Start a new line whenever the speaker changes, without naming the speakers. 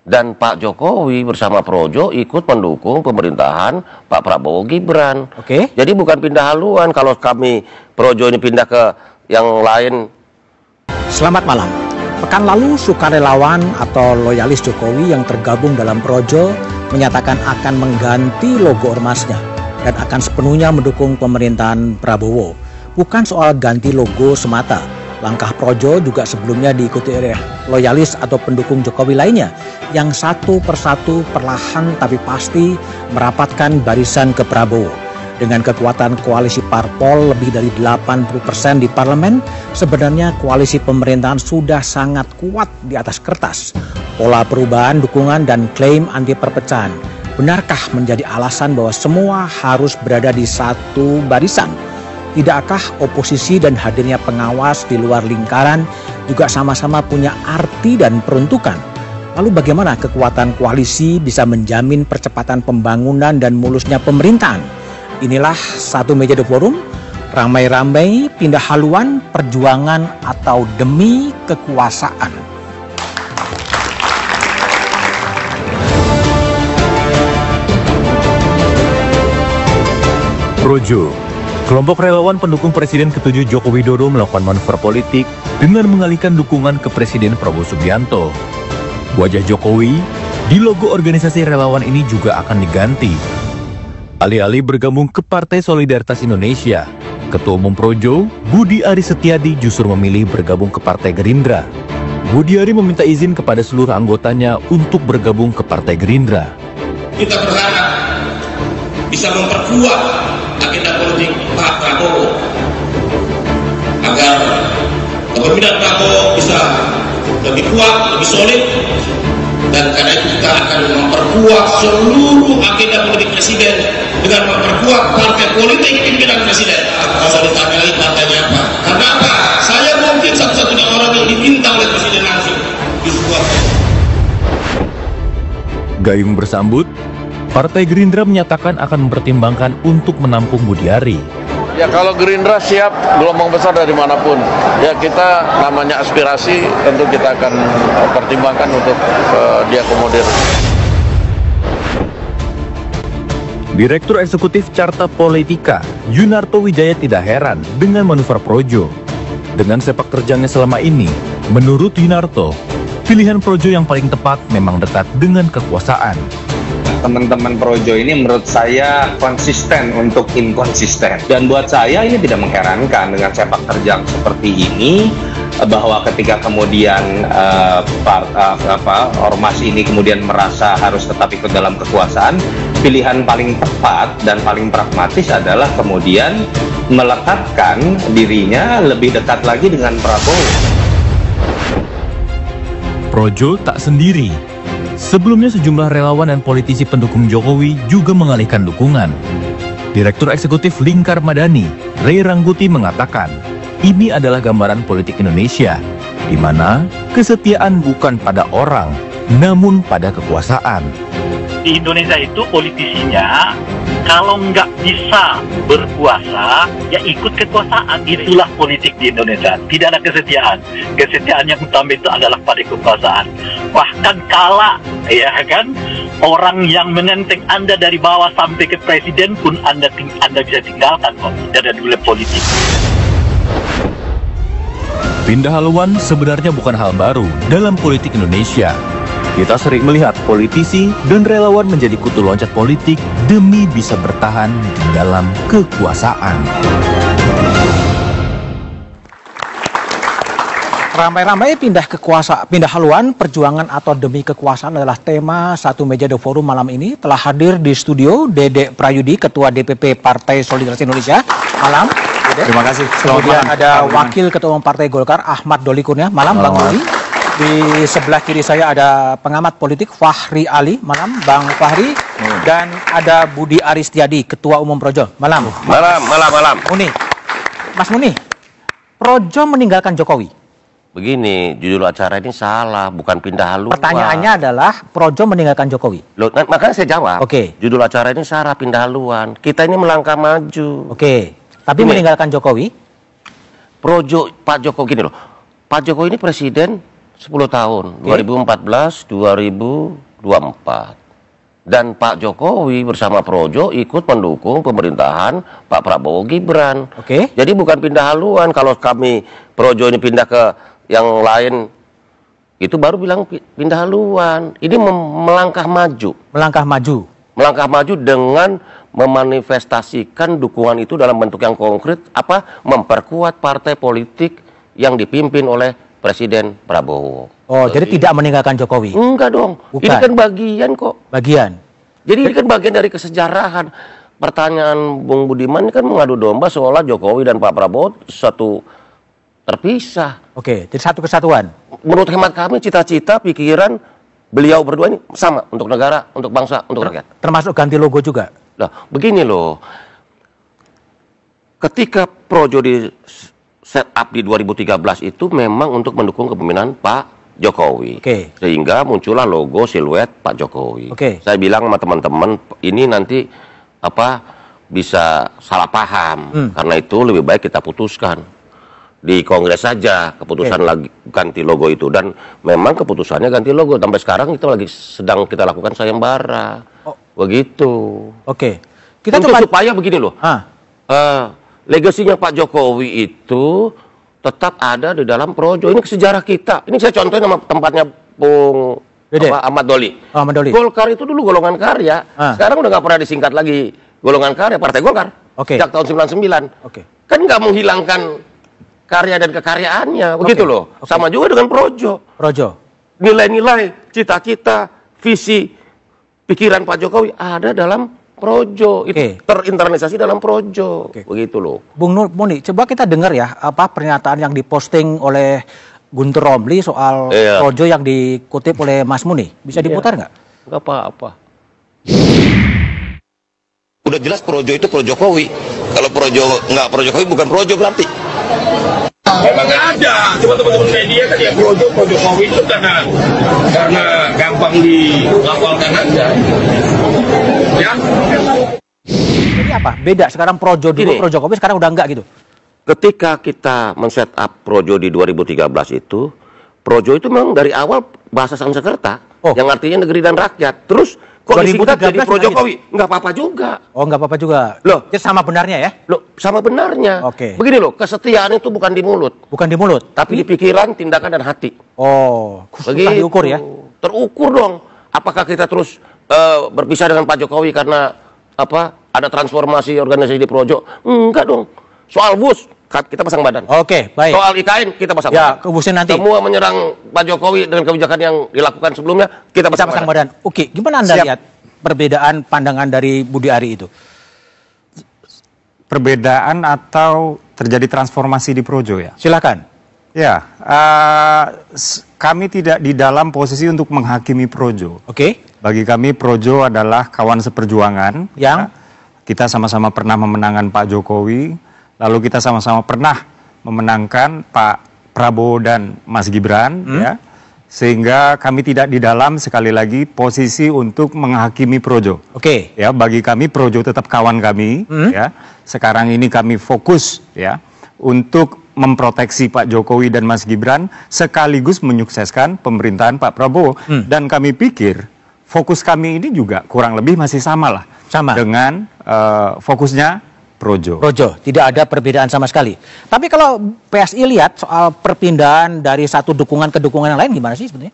Dan Pak Jokowi bersama Projo ikut mendukung pemerintahan Pak Prabowo Gibran.
Oke.
Jadi bukan pindah haluan kalau kami Projo ini pindah ke yang lain.
Selamat malam. Pekan lalu sukarelawan atau loyalis Jokowi yang tergabung dalam Projo menyatakan akan mengganti logo ormasnya dan akan sepenuhnya mendukung pemerintahan Prabowo. Bukan soal ganti logo semata. Langkah Projo juga sebelumnya diikuti oleh loyalis atau pendukung Jokowi lainnya yang satu persatu perlahan tapi pasti merapatkan barisan ke Prabowo. Dengan kekuatan koalisi parpol lebih dari 80% di parlemen, sebenarnya koalisi pemerintahan sudah sangat kuat di atas kertas. Pola perubahan, dukungan, dan klaim anti perpecahan benarkah menjadi alasan bahwa semua harus berada di satu barisan? Tidakkah oposisi dan hadirnya pengawas di luar lingkaran juga sama-sama punya arti dan peruntukan? Lalu bagaimana kekuatan koalisi bisa menjamin percepatan pembangunan dan mulusnya pemerintahan? Inilah Satu Meja The Forum, ramai-ramai pindah haluan, perjuangan atau demi kekuasaan.
Projo, kelompok relawan pendukung Presiden ke-7 Joko Widodo melakukan manuver politik dengan mengalihkan dukungan ke Presiden Prabowo Subianto. Wajah Jokowi di logo organisasi relawan ini juga akan diganti. Alih-alih bergabung ke Partai Solidaritas Indonesia, Ketua Umum Projo, Budi Aris Setiadi justru memilih bergabung ke Partai Gerindra. Budi Aris meminta izin kepada seluruh anggotanya untuk bergabung ke Partai Gerindra.
Kita berharap bisa memperkuat agenda politik Pak Prabowo agar kepemimpinan Prabowo bisa lebih kuat, lebih solid, dan karena itu kita akan memperkuat seluruh agenda politik Presiden dengan memperkuat partai politik pimpinan Presiden. Kalau saya ditanya lagi partainya apa? Karena apa? Saya mungkin satu-satunya orang yang diminta oleh Presiden langsung di sebuah.
Gayung bersambut, Partai Gerindra menyatakan akan mempertimbangkan untuk menampung Budi Ari.
Ya kalau Gerindra siap gelombang besar dari manapun. Ya kita namanya aspirasi tentu kita akan pertimbangkan untuk diakomodir.
Direktur Eksekutif Carta Politika, Yunarto Wijaya tidak heran dengan manuver Projo. Dengan sepak terjangnya selama ini, menurut Yunarto, pilihan Projo yang paling tepat memang dekat dengan kekuasaan.
Teman-teman Projo ini menurut saya konsisten untuk inkonsisten, dan buat saya ini tidak mengherankan dengan sepak terjang seperti ini, bahwa ketika kemudian ormas ini kemudian merasa harus tetap ikut dalam kekuasaan, pilihan paling tepat dan paling pragmatis adalah kemudian melekatkan dirinya lebih dekat lagi dengan Prabowo.
Projo tak sendiri. Sebelumnya sejumlah relawan dan politisi pendukung Jokowi juga mengalihkan dukungan. Direktur Eksekutif Lingkar Madani, Ray Rangkuti mengatakan, ini adalah gambaran politik Indonesia, di mana kesetiaan bukan pada orang, namun pada kekuasaan.
Di Indonesia itu politisinya kalau nggak bisa berkuasa, ya ikut kekuasaan. Itulah politik di Indonesia. Tidak ada kesetiaan. Kesetiaan yang utama itu adalah pada kekuasaan. Bahkan kala, ya kan, orang yang menenteng Anda dari bawah sampai ke presiden pun Anda bisa tinggalkan kok. Tidak ada dulu politik.
Pindah haluan sebenarnya bukan hal baru dalam politik Indonesia. Kita sering melihat politisi dan relawan menjadi kutu loncat politik demi bisa bertahan di dalam kekuasaan.
Ramai-ramai pindah haluan, perjuangan atau demi kekuasaan adalah tema Satu Meja The Forum malam ini. Telah hadir di studio Dede Prayudi, Ketua DPP Partai Solidaritas Indonesia. Malam, Dede.
Terima kasih.
Kemudian ada Wakil Ketua Umum Partai Golkar, Ahmad Doli Kurnia. Malam, Bang Doli. Di sebelah kiri saya ada pengamat politik Fahri Ali. Malam, Bang Fahri. Dan ada Budi Aris Setiadi, Ketua Umum Projo. Malam.
Malam.
Muni. Mas Muni, Projo meninggalkan Jokowi.
Begini, judul acara ini salah, bukan pindah haluan.
Pertanyaannya adalah Projo meninggalkan Jokowi.
Loh, makanya saya jawab.
Oke.
Judul acara ini salah, pindah haluan. Kita ini melangkah maju.
Oke. Tapi
Ini,
meninggalkan Jokowi?
Pak Jokowi gini loh. Pak Jokowi ini presiden
10 tahun, 2014-2024. Dan Pak Jokowi bersama Projo ikut mendukung pemerintahan Pak Prabowo Gibran.
Oke.
Jadi bukan pindah haluan. Kalau kami Projo ini pindah ke yang lain, itu baru bilang pindah haluan. Ini melangkah maju.
Melangkah maju.
Melangkah maju dengan memanifestasikan dukungan itu dalam bentuk yang konkret, memperkuat partai politik yang dipimpin oleh Presiden Prabowo.
Oh, jadi tidak meninggalkan Jokowi?
Enggak dong.
Bukan.
Ini kan bagian kok.
Bagian.
Jadi ini kan bagian dari kesejarahan. Pertanyaan Bung Budiman ini kan mengadu domba seolah Jokowi dan Pak Prabowo satu terpisah.
Oke, jadi satu kesatuan.
Menurut hemat kami, cita-cita, pikiran beliau berdua ini sama untuk negara, untuk bangsa, untuk rakyat.
Termasuk ganti logo juga?
Nah, begini loh. Ketika Projo di set up di 2013 itu memang untuk mendukung kepemimpinan Pak Jokowi.
Oke.
Sehingga muncullah logo siluet Pak Jokowi.
Oke.
Saya bilang sama teman-teman, ini nanti bisa salah paham. Karena itu lebih baik kita putuskan di Kongres saja keputusan lagi ganti logo itu, dan memang keputusannya ganti logo. Sampai sekarang itu lagi sedang kita lakukan sayembara. Begitu.
Oke. Kita
untuk
coba
supaya begini loh. Legasinya Pak Jokowi itu tetap ada di dalam Projo. Ini sejarah kita. Ini saya contohin sama tempatnya Bung Ahmad Doli.
Ahmad Doli.
Golkar itu dulu golongan karya. Sekarang udah nggak pernah disingkat lagi golongan karya, Partai Golkar. Sejak tahun 99. Kan nggak menghilangkan karya dan kekaryaannya. Begitu loh. Sama juga dengan Projo. Nilai-nilai, cita-cita, visi, pikiran Pak Jokowi ada dalam Projo, itu terinternalisasi dalam Projo, begitu loh.
Bung Muni, coba kita dengar ya pernyataan yang diposting oleh Guntur Romli soal Projo yang dikutip oleh Mas Muni. Bisa diputar nggak?
Nggak apa-apa. Udah jelas Projo itu pro Jokowi. Kalau Projo nggak pro Jokowi bukan Projo berarti.
Memang nggak ada. Cuma teman-teman media kan ya pro Jokowi itu karena gampang dilafalkan aja. Ya.
Jadi apa? Beda sekarang Projo dulu, pro Jokowi sekarang udah enggak gitu.
Ketika kita men-set up Projo di 2013 itu, Projo itu memang dari awal bahasa Sanskerta, yang artinya negeri dan rakyat. Terus kok disingkat jadi pro Jokowi? Nggak apa-apa juga.
Oh, nggak apa-apa juga.
Loh,
jadi sama benarnya ya?
Loh, sama benarnya. Begini loh, kesetiaan itu bukan di mulut.
Bukan di mulut,
tapi di pikiran, tindakan, dan hati.
Oh, begitu. Diukur ya?
Terukur dong. Apakah kita terus berpisah dengan Pak Jokowi karena ada transformasi organisasi di Projo? Enggak dong. Soal bus kita pasang badan.
Oke, baik.
Soal IKN kita pasang
badan.
Ya,
kebusin nanti.
Semua menyerang Pak Jokowi dengan kebijakan yang dilakukan sebelumnya kita pasang badan.
Oke, gimana Anda lihat perbedaan pandangan dari Budi Ari itu?
Perbedaan atau terjadi transformasi di Projo ya?
Silakan.
Ya, kami tidak di dalam posisi untuk menghakimi Projo. Bagi kami Projo adalah kawan seperjuangan.
Yang
kita sama-sama pernah memenangkan Pak Jokowi, lalu kita sama-sama pernah memenangkan Pak Prabowo dan Mas Gibran, ya. Sehingga kami tidak di dalam, sekali lagi, posisi untuk menghakimi Projo. Ya, bagi kami Projo tetap kawan kami, ya. Sekarang ini kami fokus, ya, untuk memproteksi Pak Jokowi dan Mas Gibran, sekaligus menyukseskan pemerintahan Pak Prabowo. Dan kami pikir fokus kami ini juga kurang lebih masih sama lah, dengan fokusnya Projo.
Tidak ada perbedaan sama sekali. Tapi kalau PSI lihat soal perpindahan dari satu dukungan ke dukungan yang lain gimana sih sebetulnya?